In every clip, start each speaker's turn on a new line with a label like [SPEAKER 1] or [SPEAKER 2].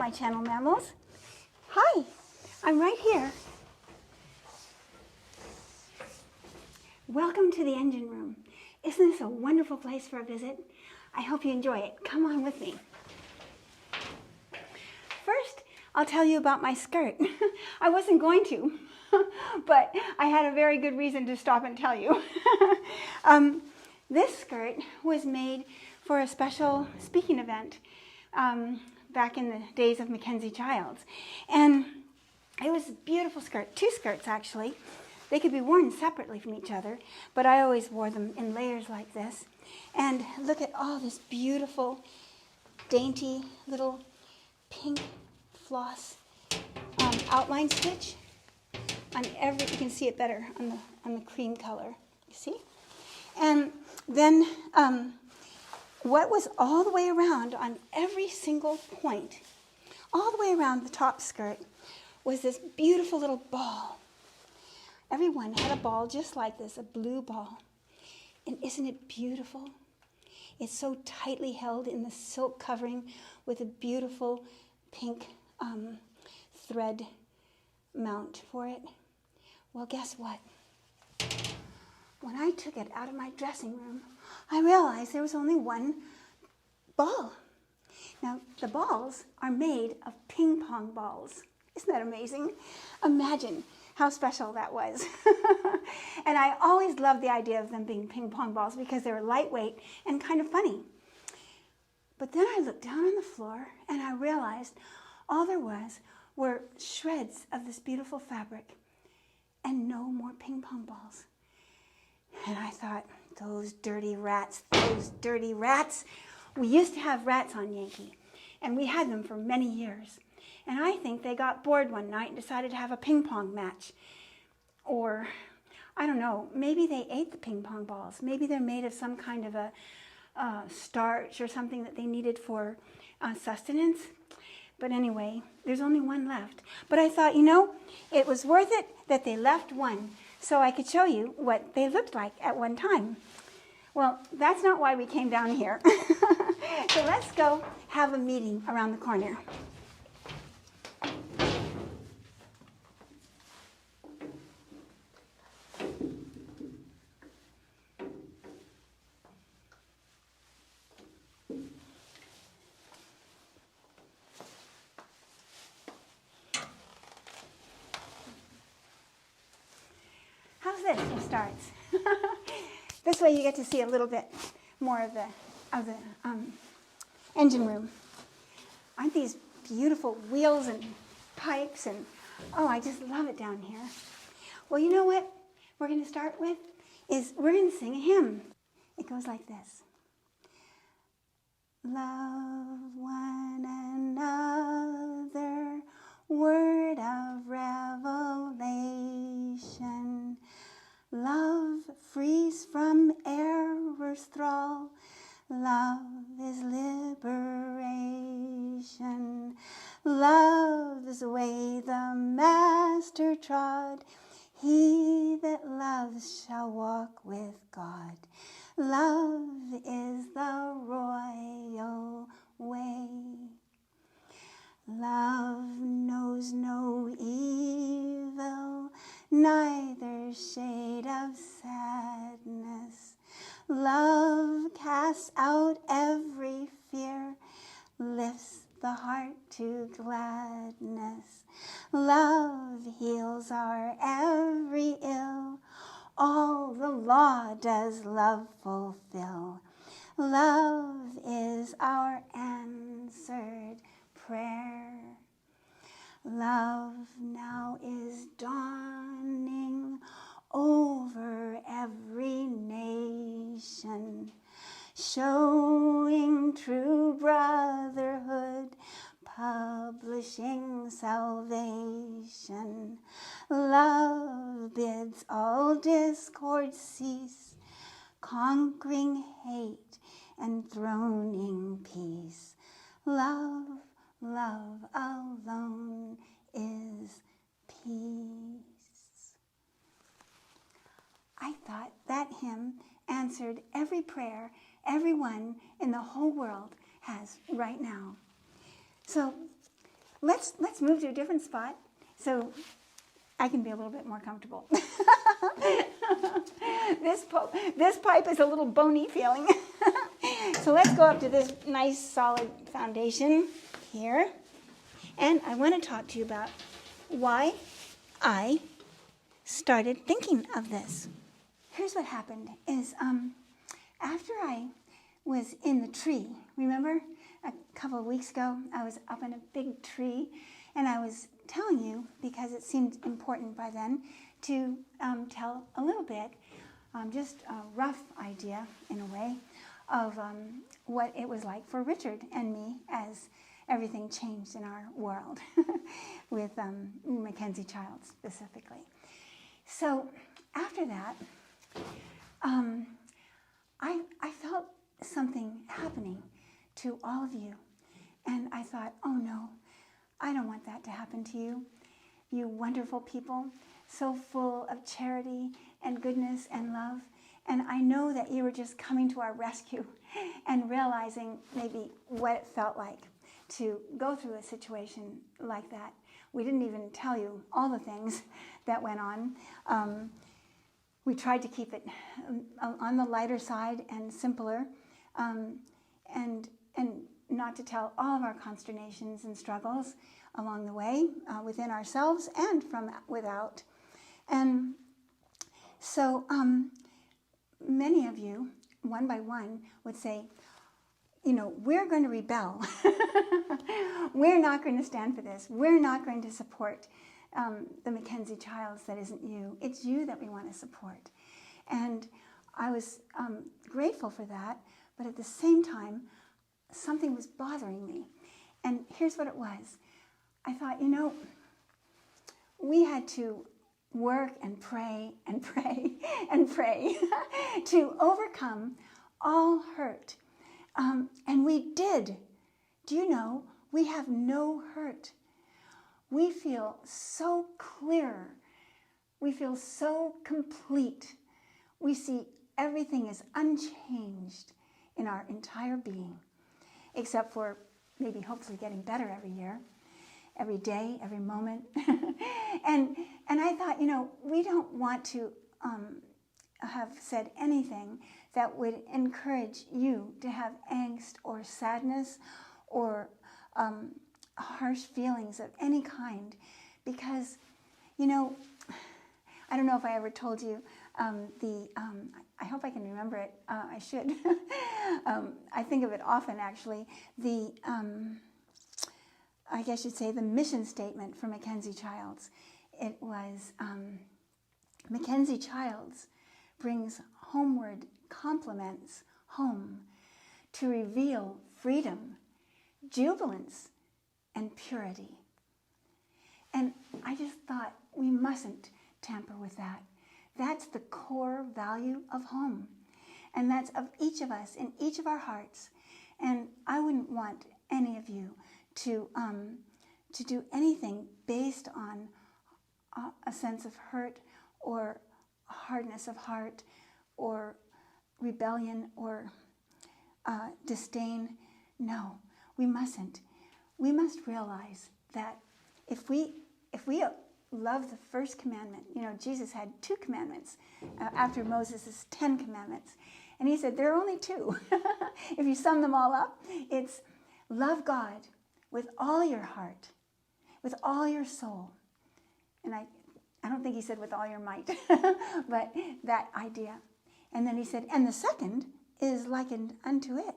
[SPEAKER 1] my channel, mammals. Hi, I'm right here. Welcome to the engine room. Isn't this a wonderful place for a visit? I hope you enjoy it. Come on with me. First, I'll tell you about my skirt. I wasn't going to, but I had a very good reason to stop and tell you. This skirt was made for a special speaking event back in the days of MacKenzie-Childs. And it was a beautiful skirt, 2 skirts actually. They could be worn separately from each other, but I always wore them in layers like this. And look at all this beautiful, dainty little pink floss outline stitch on every, you can see it better on the cream color, you see? And then what was all the way around on every single point, all the way around the top skirt, was this beautiful little ball. Everyone had a ball just like this, a blue ball. And isn't it beautiful? It's so tightly held in the silk covering with a beautiful pink thread mount for it. Well, guess what? When I took it out of my dressing room, I realized there was only one ball. Now, the balls are made of ping pong balls. Isn't that amazing? Imagine how special that was. And I always loved the idea of them being ping pong balls because they were lightweight and kind of funny. But then I looked down on the floor and I realized all there were shreds of this beautiful fabric and no more ping pong balls. And I thought, those dirty rats, those dirty rats. We used to have rats on Yankee, and we had them for many years. And I think they got bored one night and decided to have a ping pong match. Or, I don't know, maybe they ate the ping pong balls. Maybe they're made of some kind of a starch or something that they needed for sustenance. But anyway, there's only one left. But I thought, you know, it was worth it that they left one so I could show you what they looked like at one time. Well, that's not why we came down here. So let's go have a meeting around the corner. How's this for starts? This way you get to see a little bit more of the engine room. Aren't these beautiful wheels and pipes? And oh, I just love it down here. Well, you know what we're going to start with is we're going to sing a hymn. It goes like this. Love one another, word of revelation. Love frees from error's thrall. Love is liberation. Love is the way the Master trod. He that loves shall walk with God. Love is the royal way. Love knows no evil, neither shade of sadness. Love casts out every fear, lifts the heart to gladness. Love heals our every ill, all the law does love fulfill. Love is our answered prayer. Love now is dawning over every nation, showing true brotherhood, publishing salvation. Love bids all discord cease, conquering hate and throning peace. Love, love alone is peace. I thought that hymn answered every prayer everyone in the whole world has right now. So let's move to a different spot so I can be a little bit more comfortable. This pipe is a little bony feeling. So let's go up to this nice solid foundation here. And I want to talk to you about why I started thinking of this. Here's what happened is after I was in the tree, remember a couple of weeks ago I was up in a big tree, and I was telling you, because it seemed important by then, to tell a little bit, just a rough idea in a way, of what it was like for Richard and me as everything changed in our world with MacKenzie-Childs specifically. So after that, I felt something happening to all of you. And I thought, oh no, I don't want that to happen to you. You wonderful people, so full of charity and goodness and love. And I know that you were just coming to our rescue and realizing maybe what it felt like to go through a situation like that. We didn't even tell you all the things that went on. We tried to keep it on the lighter side and simpler, and not to tell all of our consternations and struggles along the way within ourselves and from without. And so many of you, one by one, would say, you know, we're going to rebel. We're not going to stand for this. We're not going to support the MacKenzie-Childs that isn't you. It's you that we want to support. And I was grateful for that, but at the same time, something was bothering me. And here's what it was. I thought, you know, we had to work and pray and pray and pray to overcome all hurt. And we did. Do you know, we have no hurt. We feel so clear. We feel so complete. We see everything is unchanged in our entire being, except for maybe hopefully getting better every year, every day, every moment. and I thought, you know, we don't want to have said anything that would encourage you to have angst or sadness or harsh feelings of any kind, because, you know, I don't know if I ever told you I hope I can remember it. I should. I think of it often, actually. I guess you'd say the mission statement for MacKenzie-Childs. It was, MacKenzie-Childs brings homeward compliments home to reveal freedom, jubilance, and purity. And I just thought we mustn't tamper with that. That's the core value of home. And that's of each of us in each of our hearts. And I wouldn't want any of you to do anything based on a sense of hurt or hardness of heart or rebellion or disdain. No, we mustn't. We must realize that if we love the first commandment, you know, Jesus had 2 commandments after Moses' 10 commandments. And he said, there are only 2. If you sum them all up, it's love God with all your heart, with all your soul. And I don't think he said with all your might, but that idea. And then he said, and the second is likened unto it,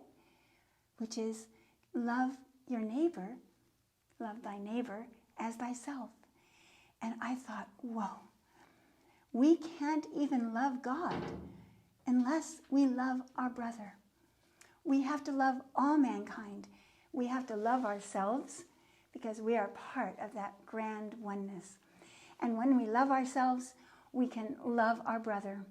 [SPEAKER 1] which is love your neighbor, love thy neighbor as thyself. And I thought, whoa, we can't even love God unless we love our brother. We have to love all mankind. We have to love ourselves because we are part of that grand oneness. And when we love ourselves, we can love our brother.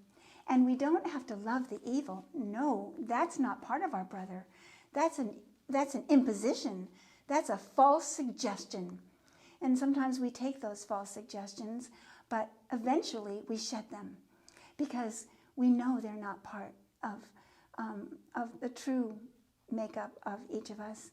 [SPEAKER 1] And we don't have to love the evil. No, that's not part of our brother. That's an imposition. That's a false suggestion. And sometimes we take those false suggestions, but eventually we shed them because we know they're not part of the true makeup of each of us.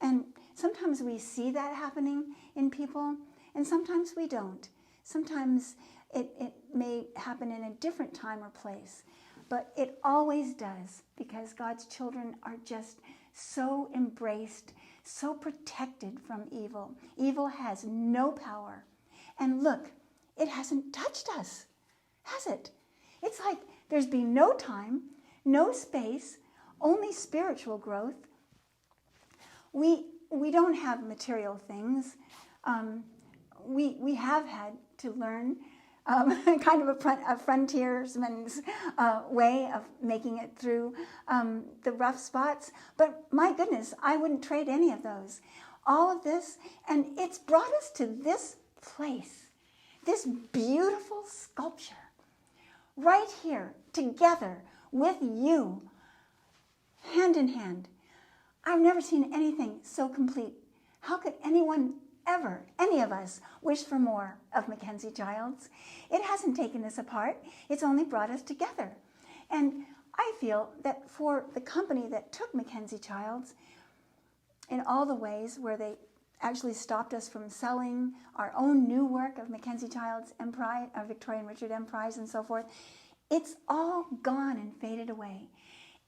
[SPEAKER 1] And sometimes we see that happening in people, and sometimes we don't. Sometimes it may happen in a different time or place, but it always does, because God's children are just so embraced, so protected from evil. Evil has no power. And look, it hasn't touched us, has it? It's like there's been no time, no space, only spiritual growth. We don't have material things. We have had to learn kind of a frontiersman's way of making it through the rough spots. But my goodness, I wouldn't trade any of those. All of this, and it's brought us to this place, this beautiful sculpture, right here, together with you, hand in hand. I've never seen anything so complete. How could anyone ever, any of us, wish for more of MacKenzie-Childs? It hasn't taken us apart. It's only brought us together. And I feel that for the company that took MacKenzie-Childs, in all the ways where they actually stopped us from selling our own new work of MacKenzie-Childs Emprise, Victoria and Richard Emprise and so forth, it's all gone and faded away.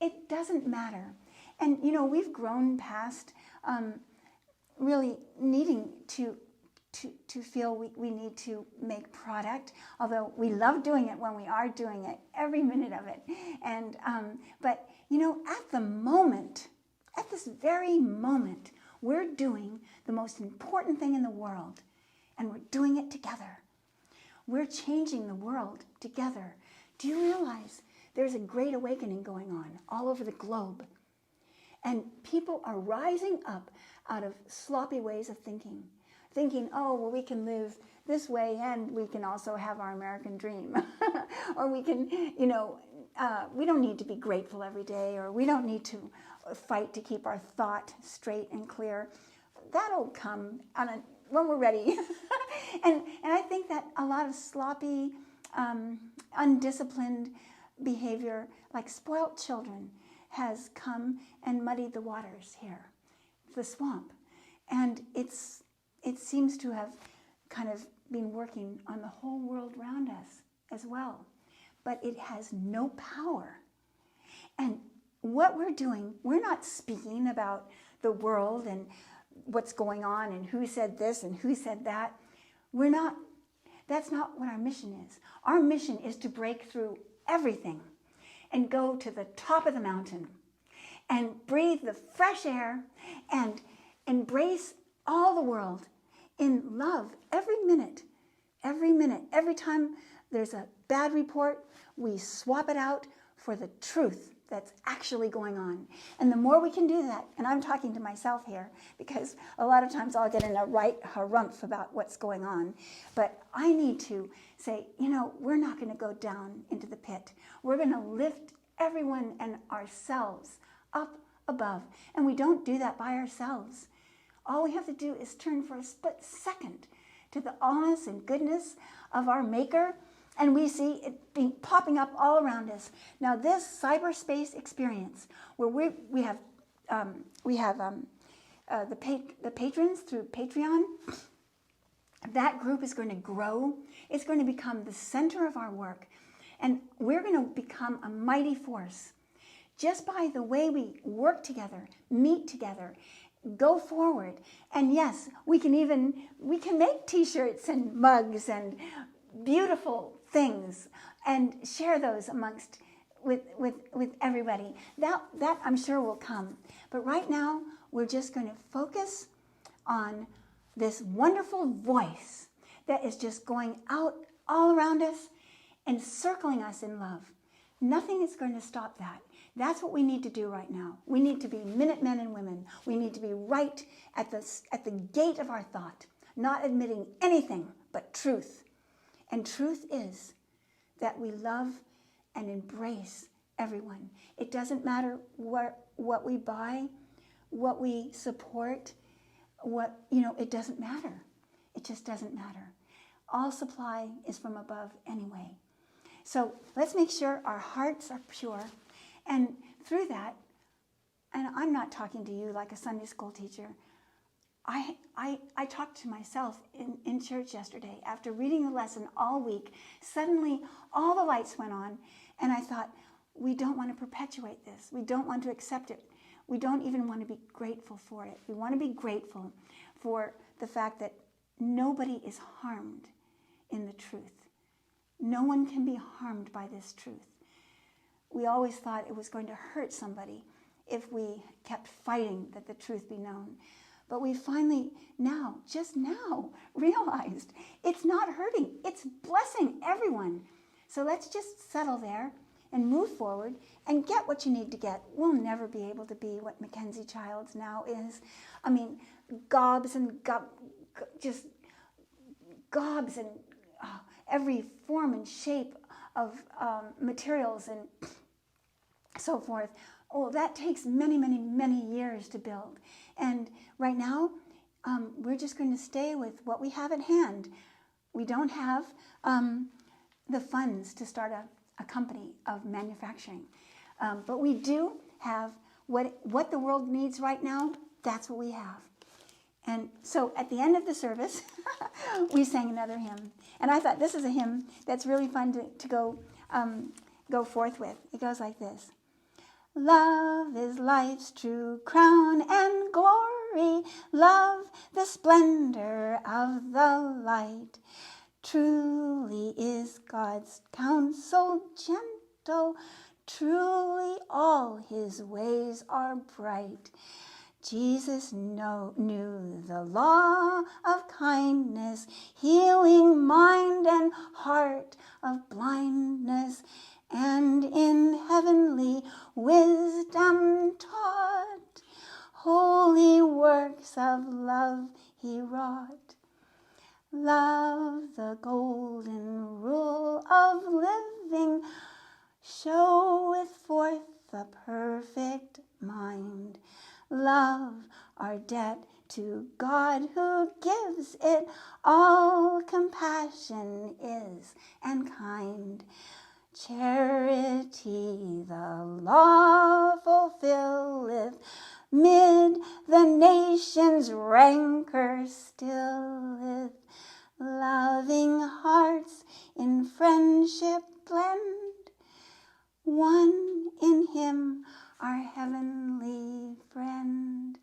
[SPEAKER 1] It doesn't matter. And, you know, we've grown past really needing to feel we need to make product, although we love doing it when we are doing it, every minute of it. And but, you know, at the moment, at this very moment, we're doing the most important thing in the world, and we're doing it together. We're changing the world together. Do you realize there's a great awakening going on all over the globe? And people are rising up out of sloppy ways of thinking, oh, well, we can live this way and we can also have our American dream. Or we can, you know, we don't need to be grateful every day, or we don't need to fight to keep our thought straight and clear. That'll come when we're ready. and I think that a lot of sloppy, undisciplined behavior, like spoilt children, has come and muddied the waters here, the swamp. And it seems to have kind of been working on the whole world around us as well. But it has no power. And what we're doing, we're not speaking about the world and what's going on and who said this and who said that. That's not what our mission is. Our mission is to break through everything and go to the top of the mountain and breathe the fresh air and embrace all the world in love every minute. Every time there's a bad report, we swap it out for the truth that's actually going on. And the more we can do that, and I'm talking to myself here, because a lot of times I'll get in a right harumph about what's going on, but I need to say, you know, we're not going to go down into the pit. We're going to lift everyone and ourselves up above. And we don't do that by ourselves. All we have to do is turn for a split second to the awesomeness and goodness of our Maker, and we see it being popping up all around us. Now, this cyberspace experience, where we have the patrons through Patreon, that group is going to grow. It's going to become the center of our work, and we're going to become a mighty force just by the way we work together, meet together, go forward. And yes, we can make t-shirts and mugs and beautiful things and share those amongst with everybody. That I'm sure will come. But right now, we're just going to focus on this wonderful voice that is just going out all around us and circling us in love. Nothing is going to stop that. That's what we need to do right now. We need to be Minutemen and women. We need to be right at the gate of our thought, not admitting anything but truth. And truth is that we love and embrace everyone. It doesn't matter what we buy, what we support, it doesn't matter. It just doesn't matter. All supply is from above anyway. So let's make sure our hearts are pure. And through that, and I'm not talking to you like a Sunday school teacher. I talked to myself in church yesterday after reading the lesson all week. Suddenly, all the lights went on, and I thought, we don't want to perpetuate this. We don't want to accept it. We don't even want to be grateful for it. We want to be grateful for the fact that nobody is harmed in the truth. No one can be harmed by this truth. We always thought it was going to hurt somebody if we kept fighting that the truth be known. But we finally just now, realized it's not hurting. It's blessing everyone. So let's just settle there and move forward and get what you need to get. We'll never be able to be what MacKenzie-Childs now is. I mean, gobs and just gobs and every form and shape of materials and so forth. Oh, that takes many, many, many years to build. And right now, we're just going to stay with what we have at hand. We don't have the funds to start a company of manufacturing. But we do have what the world needs right now. That's what we have. And so at the end of the service, we sang another hymn. And I thought this is a hymn that's really fun to go forth with. It goes like this. Love is life's true crown and glory. Love the splendor of the light. Truly is God's counsel gentle. Truly all his ways are bright. Jesus knew the law of kindness, healing mind and heart of blindness, and in heavenly wisdom taught, holy works of love he wrought. Love, the golden rule of living, showeth forth the perfect mind. Love, our debt to God who gives it, all compassion is and kind. Charity the law fulfilleth, mid the nations rancor stilleth. Loving hearts in friendship blend, one in him our heavenly friend.